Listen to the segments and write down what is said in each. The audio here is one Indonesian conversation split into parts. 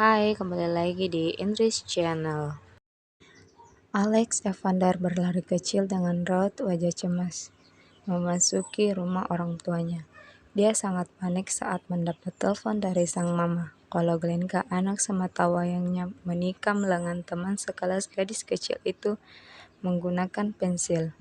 Hai, kembali lagi di Indris Channel. Alex Evander berlari kecil dengan raut wajah cemas, memasuki rumah orang tuanya. Dia sangat panik saat mendapat telepon dari sang mama, kalau Glenka, anak semata wayangnya, menikam lengan teman sekelas gadis kecil itu menggunakan pensil.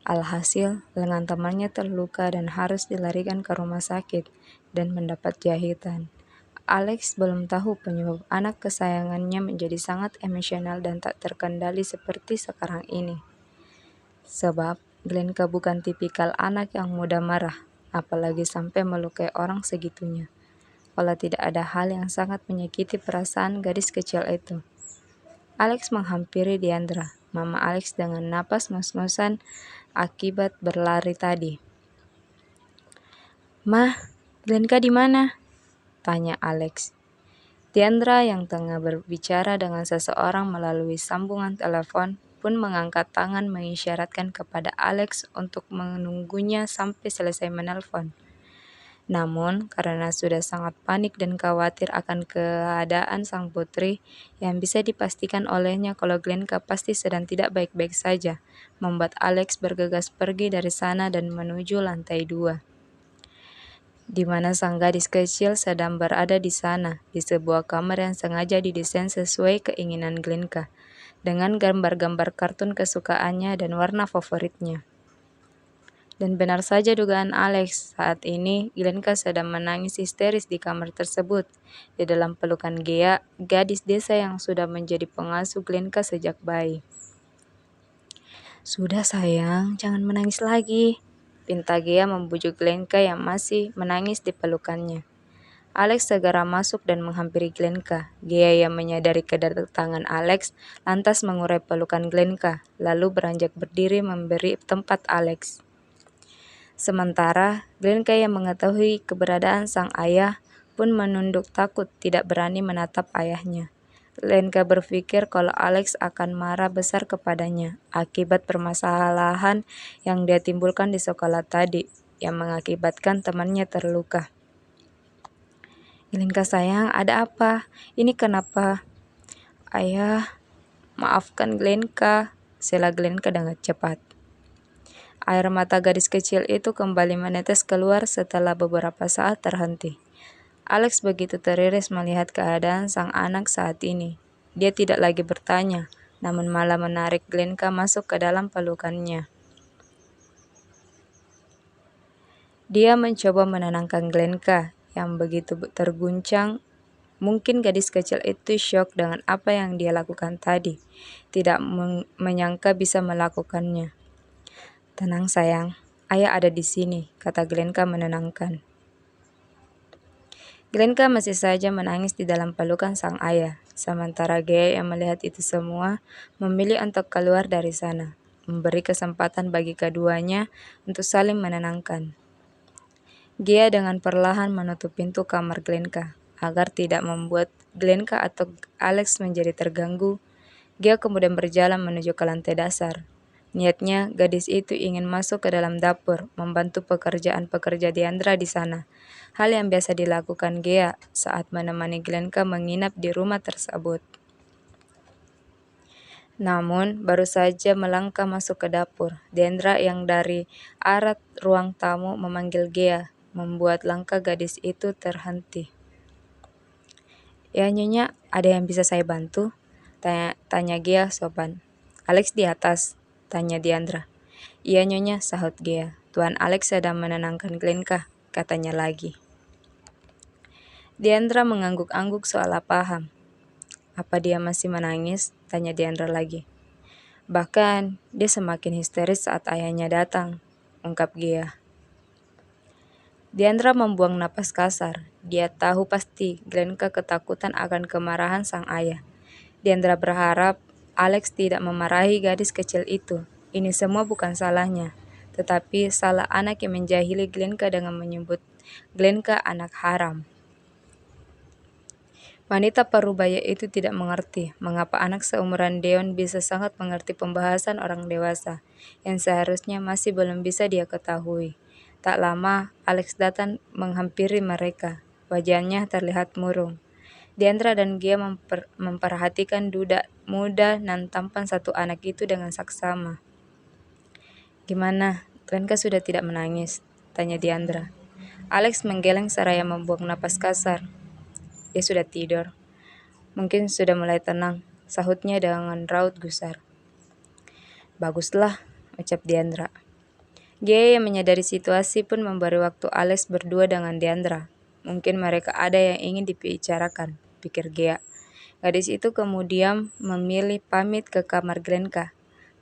Alhasil, lengan temannya terluka dan harus dilarikan ke rumah sakit dan mendapat jahitan. Alex belum tahu penyebab anak kesayangannya menjadi sangat emosional dan tak terkendali seperti sekarang ini. Sebab Glenka bukan tipikal anak yang mudah marah, apalagi sampai melukai orang segitunya. Kalau tidak ada hal yang sangat menyakiti perasaan gadis kecil itu. Alex menghampiri Diandra, mama Alex dengan napas ngos-ngosan akibat berlari tadi. "Mah, Glenka di mana?" tanya Alex. Diandra yang tengah berbicara dengan seseorang melalui sambungan telepon pun mengangkat tangan mengisyaratkan kepada Alex untuk menunggunya sampai selesai menelpon. Namun, karena sudah sangat panik dan khawatir akan keadaan sang putri, yang bisa dipastikan olehnya kalau Glenka pasti sedang tidak baik-baik saja, membuat Alex bergegas pergi dari sana dan menuju lantai 2. Di mana sang gadis kecil sedang berada di sana, di sebuah kamar yang sengaja didesain sesuai keinginan Glenka, dengan gambar-gambar kartun kesukaannya dan warna favoritnya. Dan benar saja dugaan Alex, saat ini Glenka sedang menangis histeris di kamar tersebut, di dalam pelukan Gea, gadis desa yang sudah menjadi pengasuh Glenka sejak bayi. "Sudah sayang, jangan menangis lagi," pinta Gea membujuk Glenka yang masih menangis di pelukannya. Alex segera masuk dan menghampiri Glenka. Gea yang menyadari kedatangan Alex lantas mengurai pelukan Glenka, lalu beranjak berdiri memberi tempat Alex. Sementara Glenka yang mengetahui keberadaan sang ayah pun menunduk takut, tidak berani menatap ayahnya. Glenka berpikir kalau Alex akan marah besar kepadanya akibat permasalahan yang dia timbulkan di sekolah tadi, yang mengakibatkan temannya terluka. "Glenka sayang, ada apa? Ini kenapa?" "Ayah, maafkan Glenka," sela Glenka dengan cepat. Air mata gadis kecil itu kembali menetes keluar setelah beberapa saat terhenti. Alex begitu teriris melihat keadaan sang anak saat ini. Dia tidak lagi bertanya, namun malah menarik Glenka masuk ke dalam pelukannya. Dia mencoba menenangkan Glenka yang begitu terguncang. Mungkin gadis kecil itu syok dengan apa yang dia lakukan tadi, tidak menyangka bisa melakukannya. "Tenang sayang, ayah ada di sini," kata Glenka menenangkan. Glenka masih saja menangis di dalam pelukan sang ayah, sementara Gea yang melihat itu semua memilih untuk keluar dari sana, memberi kesempatan bagi keduanya untuk saling menenangkan. Gea dengan perlahan menutup pintu kamar Glenka, agar tidak membuat Glenka atau Alex menjadi terganggu. Gea kemudian berjalan menuju ke lantai dasar. Niatnya, gadis itu ingin masuk ke dalam dapur, membantu pekerjaan-pekerja Diandra di sana. Hal yang biasa dilakukan Gea saat menemani Glenka menginap di rumah tersebut. Namun, baru saja melangkah masuk ke dapur, Diandra yang dari arah ruang tamu memanggil Gea, membuat langkah gadis itu terhenti. "Ya Nyonya, ada yang bisa saya bantu?" tanya Gea sopan. "Alex di atas?" tanya Diandra. "Iya Nyonya," sahut Gea. "Tuan Alex sedang menenangkan Glenka," katanya lagi. Diandra mengangguk-angguk seolah paham. "Apa dia masih menangis?" tanya Diandra lagi. "Bahkan, dia semakin histeris saat ayahnya datang," ungkap Gea. Diandra membuang napas kasar. Dia tahu pasti Glenka ketakutan akan kemarahan sang ayah. Diandra berharap Alex tidak memarahi gadis kecil itu. Ini semua bukan salahnya, tetapi salah anak yang menjahili Glenka dengan menyebut Glenka anak haram. Wanita parubaya itu tidak mengerti mengapa anak seumuran Deon bisa sangat mengerti pembahasan orang dewasa, yang seharusnya masih belum bisa dia ketahui. Tak lama, Alex datang menghampiri mereka. Wajahnya terlihat murung. Diandra dan Gia memperhatikan duda muda dan tampan satu anak itu dengan saksama. "Gimana, Glenka sudah tidak menangis?" tanya Diandra. Alex menggeleng seraya membuang napas kasar. "Dia sudah tidur. Mungkin sudah mulai tenang," sahutnya dengan raut gusar. "Baguslah," ucap Diandra. Gia yang menyadari situasi pun memberi waktu Alex berdua dengan Diandra. Mungkin mereka ada yang ingin dibicarakan, pikir Gia. Gadis itu kemudian memilih pamit ke kamar Glenka,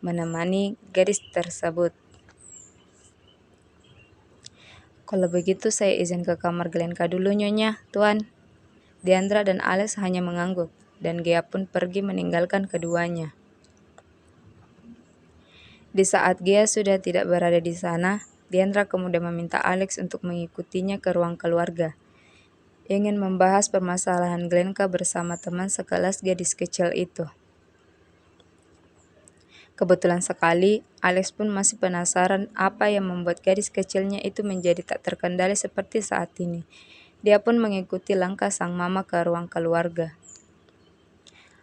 menemani gadis tersebut. "Kalau begitu saya izin ke kamar Glenka dulu, Nyonya, Tuan." Diandra dan Alex hanya mengangguk, dan Gia pun pergi meninggalkan keduanya. Di saat Gia sudah tidak berada di sana, Diandra kemudian meminta Alex untuk mengikutinya ke ruang keluarga. Ingin membahas permasalahan Glenka bersama teman sekelas gadis kecil itu. Kebetulan sekali, Alex pun masih penasaran apa yang membuat gadis kecilnya itu menjadi tak terkendali seperti saat ini. Dia pun mengikuti langkah sang mama ke ruang keluarga.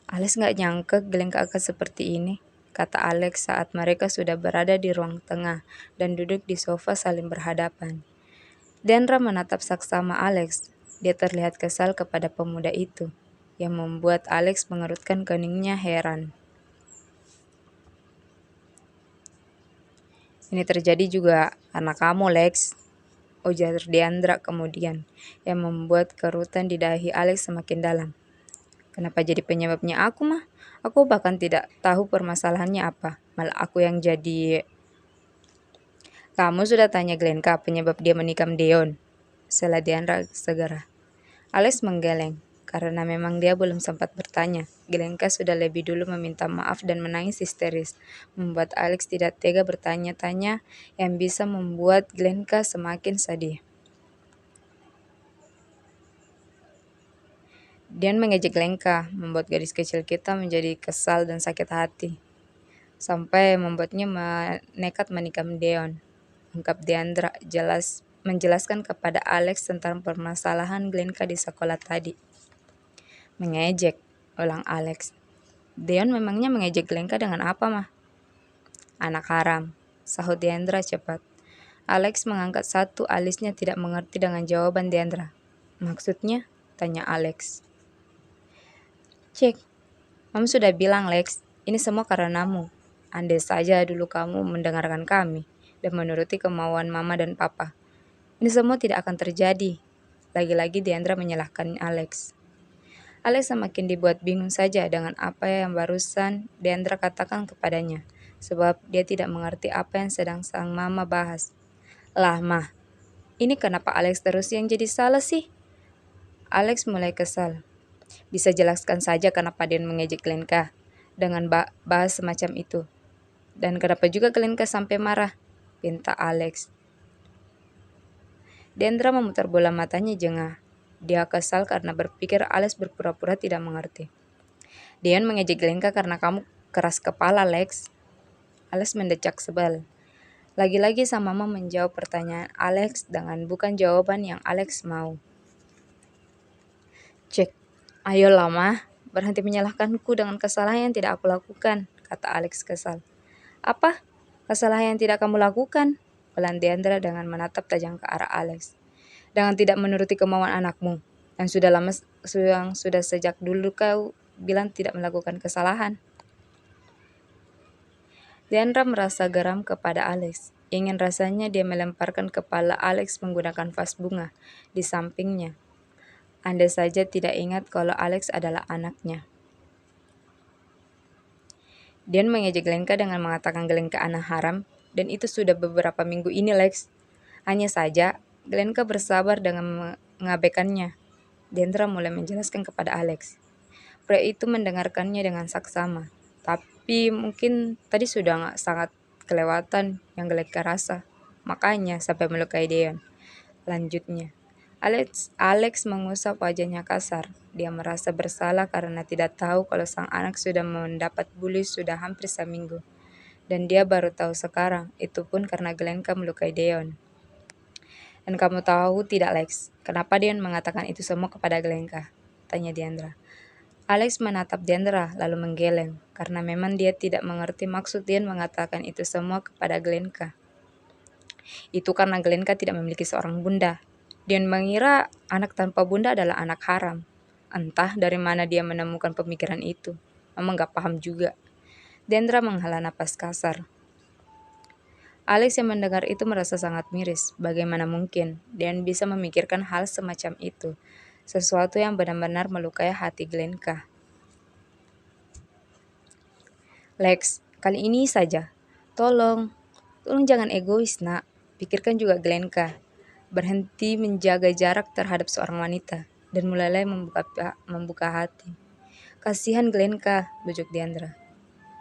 "Alex gak nyangka Glenka akan seperti ini," kata Alex saat mereka sudah berada di ruang tengah dan duduk di sofa saling berhadapan. Diandra menatap saksama Alex. Dia terlihat kesal kepada pemuda itu, yang membuat Alex mengerutkan keningnya heran. "Ini terjadi juga karena kamu, Lex," ujar Diandra kemudian, yang membuat kerutan di dahi Alex semakin dalam. "Kenapa jadi penyebabnya aku, mah? Aku bahkan tidak tahu permasalahannya apa. Malah aku yang jadi..." "Kamu sudah tanya Glenka penyebab dia menikam Deon?" sela Diandra segera. Alex menggeleng, karena memang dia belum sempat bertanya. Glenka sudah lebih dulu meminta maaf dan menangis histeris, membuat Alex tidak tega bertanya-tanya yang bisa membuat Glenka semakin sedih. Dion mengejek Glenka, membuat gadis kecil kita menjadi kesal dan sakit hati, sampai membuatnya nekat menikam Deon, ungkap Diandra menjelaskan kepada Alex tentang permasalahan Glenka di sekolah tadi. "Mengejek," ulang Alex. "Deon memangnya mengejek Glenka dengan apa, mah?" "Anak haram," sahut Diandra cepat. Alex mengangkat satu alisnya tidak mengerti dengan jawaban Diandra. "Maksudnya?" tanya Alex. "Cek, Mama sudah bilang, Lex, ini semua karenamu. Andai saja dulu kamu mendengarkan kami dan menuruti kemauan Mama dan Papa, ini semua tidak akan terjadi." Lagi-lagi Diandra menyalahkan Alex. Alex semakin dibuat bingung saja dengan apa yang barusan Diandra katakan kepadanya, sebab dia tidak mengerti apa yang sedang sang mama bahas. "Lah, Mah, ini kenapa Alex terus yang jadi salah sih?" Alex mulai kesal. "Bisa jelaskan saja kenapa dia mengejek Glenka dengan bahas semacam itu. Dan kenapa juga Glenka sampai marah?" pinta Alex. Diandra memutar bola matanya jengah. Dia kesal karena berpikir Alex berpura-pura tidak mengerti. "Dion mengejek Glenka karena kamu keras kepala, Lex." Alex mendecak sebal. Lagi-lagi sang mama menjawab pertanyaan Alex dengan bukan jawaban yang Alex mau. "Cek, ayolah, Mah, berhenti menyalahkanku dengan kesalahan yang tidak aku lakukan," kata Alex kesal. "Apa? Kesalahan yang tidak kamu lakukan?" ulang Diandra dengan menatap tajam ke arah Alex. "Dengan tidak menuruti kemauan anakmu, yang sudah sejak dulu kau bilang tidak melakukan kesalahan." Diandra merasa geram kepada Alex. Ingin rasanya dia melemparkan kepala Alex menggunakan vas bunga di sampingnya. Andai saja tidak ingat kalau Alex adalah anaknya. Dion mengejek Glenka dengan mengatakan Glenka anak haram, dan itu sudah beberapa minggu ini, Lex. Hanya saja, Glenka bersabar dengan mengabaikannya. Diandra mulai menjelaskan kepada Alex. Pria itu mendengarkannya dengan saksama. "Tapi mungkin tadi sudah sangat kelewatan yang Glenka rasa. Makanya sampai melukai Deon," lanjutnya. Alex mengusap wajahnya kasar. Dia merasa bersalah karena tidak tahu kalau sang anak sudah mendapat bully sudah hampir seminggu. Dan dia baru tahu sekarang, itu pun karena Glenka melukai Deon. "Dan kamu tahu tidak, Lex, kenapa Deon mengatakan itu semua kepada Glenka?" Tanya Diandra. Alex menatap Diandra lalu menggeleng, karena memang dia tidak mengerti maksud Dian mengatakan itu semua kepada Glenka. Itu karena Glenka tidak memiliki seorang bunda. Dian mengira anak tanpa bunda adalah anak haram. Entah dari mana dia menemukan pemikiran itu. Mama gak paham juga. Diandra menghela napas kasar. Alex yang mendengar itu merasa sangat miris. Bagaimana mungkin Dian bisa memikirkan hal semacam itu? Sesuatu yang benar-benar melukai hati Glenka. Lex, kali ini saja. Tolong jangan egois, nak. Pikirkan juga Glenka. Berhenti menjaga jarak terhadap seorang wanita dan mulailah membuka hati. Kasihan Glenka, bujuk Diandra.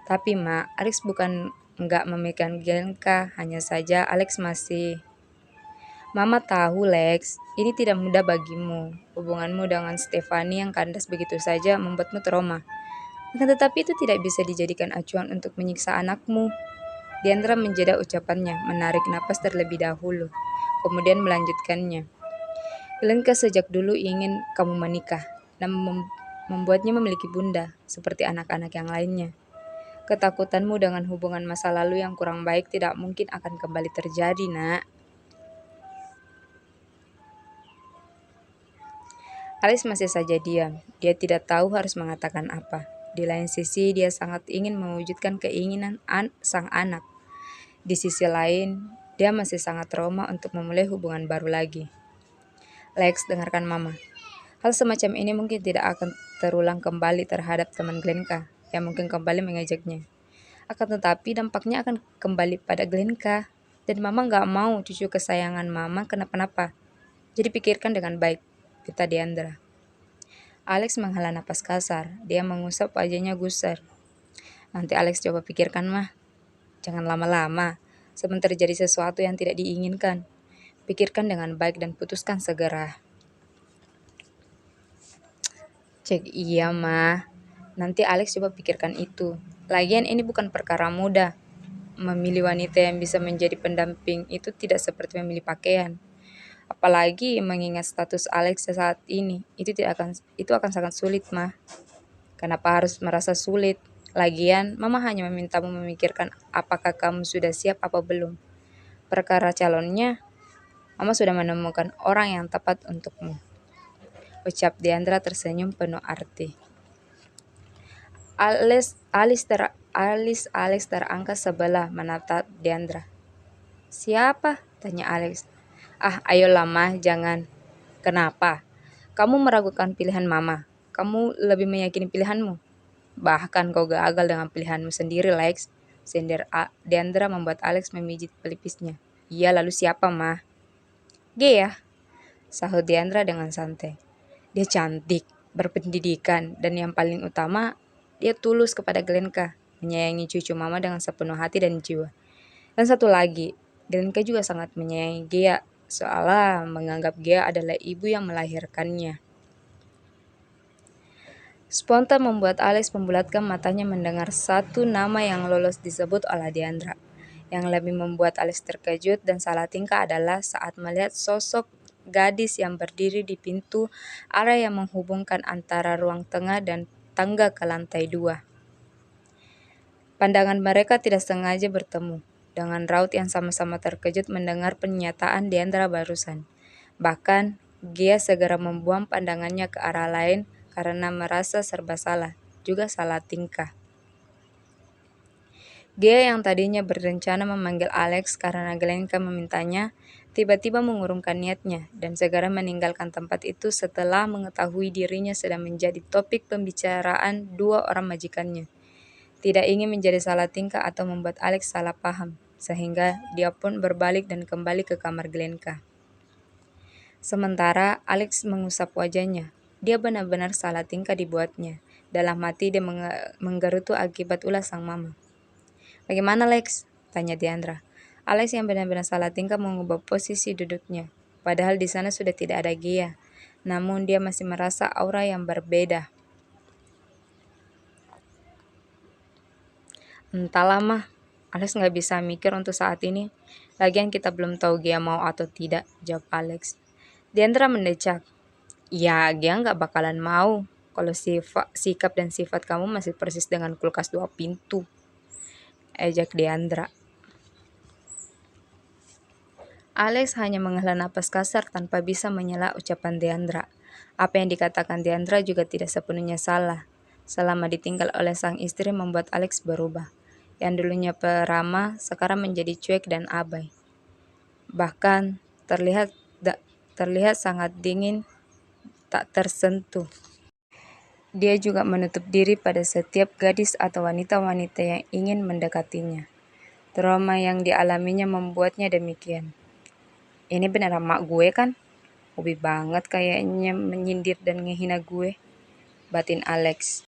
Tapi Ma, Alex bukan enggak memikirkan Glenka, hanya saja Alex masih. Mama tahu Lex, ini tidak mudah bagimu. Hubunganmu dengan Stefani yang kandas begitu saja membuatmu trauma. Akan tetapi itu tidak bisa dijadikan acuan untuk menyiksa anakmu. Diandra menjeda ucapannya, menarik napas terlebih dahulu, kemudian melanjutkannya. Glenka sejak dulu ingin kamu menikah dan membuatnya memiliki bunda, seperti anak-anak yang lainnya. Ketakutanmu dengan hubungan masa lalu yang kurang baik tidak mungkin akan kembali terjadi, nak. Alice masih saja diam. Dia tidak tahu harus mengatakan apa. Di lain sisi, dia sangat ingin mewujudkan keinginan sang anak. Di sisi lain, dia masih sangat trauma untuk memulai hubungan baru lagi. Lex, dengarkan Mama. Hal semacam ini mungkin tidak akan terulang kembali terhadap teman Glenka yang mungkin kembali mengejaknya. Akan tetapi dampaknya akan kembali pada Glenka. Dan Mama gak mau cucu kesayangan Mama kenapa-napa. Jadi pikirkan dengan baik, kata Diandra. Alex menghela napas kasar. Dia mengusap wajahnya gusar. Nanti Alex coba pikirkan mah. Jangan lama-lama. Sebelum terjadi sesuatu yang tidak diinginkan. Pikirkan dengan baik dan putuskan segera. Cek iya mah. Nanti Alex coba pikirkan itu. Lagian ini bukan perkara mudah. Memilih wanita yang bisa menjadi pendamping itu tidak seperti memilih pakaian. Apalagi mengingat status Alex saat ini, itu akan sangat sulit, mah. Kenapa harus merasa sulit? Lagian, Mama hanya memintamu memikirkan apakah kamu sudah siap apa belum. Perkara calonnya, Mama sudah menemukan orang yang tepat untukmu. Ucap Diandra tersenyum penuh arti. Alex terangkat sebelah menatap Diandra. Siapa? Tanya Alex. Ayolah mah, jangan. Kenapa? Kamu meragukan pilihan Mama. Kamu lebih meyakini pilihanmu. Bahkan kau gagal dengan pilihanmu sendiri, Lex. Sindir Diandra membuat Alex memijit pelipisnya. Iya, lalu siapa, mah? Gea, sahut Diandra dengan santai. Dia cantik, berpendidikan, dan yang paling utama, dia tulus kepada Glenka, menyayangi cucu Mama dengan sepenuh hati dan jiwa. Dan satu lagi, Glenka juga sangat menyayangi Gea, soalnya menganggap Gea adalah ibu yang melahirkannya. Spontan membuat Alex membulatkan matanya mendengar satu nama yang lolos disebut oleh Diandra. Yang lebih membuat Alex terkejut dan salah tingkah adalah saat melihat sosok gadis yang berdiri di pintu area yang menghubungkan antara ruang tengah dan tangga ke lantai 2. Pandangan mereka tidak sengaja bertemu. Dengan raut yang sama-sama terkejut mendengar pernyataan Diandra barusan. Bahkan, Gia segera membuang pandangannya ke arah lain karena merasa serba salah, juga salah tingkah. Gia yang tadinya berencana memanggil Alex karena Glenka memintanya, tiba-tiba mengurungkan niatnya dan segera meninggalkan tempat itu setelah mengetahui dirinya sedang menjadi topik pembicaraan dua orang majikannya. Tidak ingin menjadi salah tingkah atau membuat Alex salah paham, sehingga dia pun berbalik dan kembali ke kamar Glenka. Sementara Alex mengusap wajahnya, dia benar-benar salah tingkah dibuatnya. Dalam hati dia menggerutu akibat ulah sang mama. Bagaimana Lex? Tanya Diandra. Alex yang benar-benar salah tingkah mengubah posisi duduknya. Padahal di sana sudah tidak ada Gia. Namun dia masih merasa aura yang berbeda. Entahlah mah, Alex gak bisa mikir untuk saat ini. Lagian kita belum tahu Gia mau atau tidak, jawab Alex. Diandra mendecak. Ya, dia nggak bakalan mau kalau sikap dan sifat kamu masih persis dengan kulkas 2 pintu, ejek Diandra. Alex hanya menghela napas kasar tanpa bisa menyela ucapan Diandra. Apa yang dikatakan Diandra juga tidak sepenuhnya salah. Selama ditinggal oleh sang istri membuat Alex berubah. Yang dulunya peramah, sekarang menjadi cuek dan abai. Bahkan terlihat sangat dingin, tak tersentuh. Dia juga menutup diri pada setiap gadis atau wanita-wanita yang ingin mendekatinya. Trauma yang dialaminya membuatnya demikian. Ini beneran mak gue kan? Hobi banget kayaknya menyindir dan ngehina gue, batin Alex.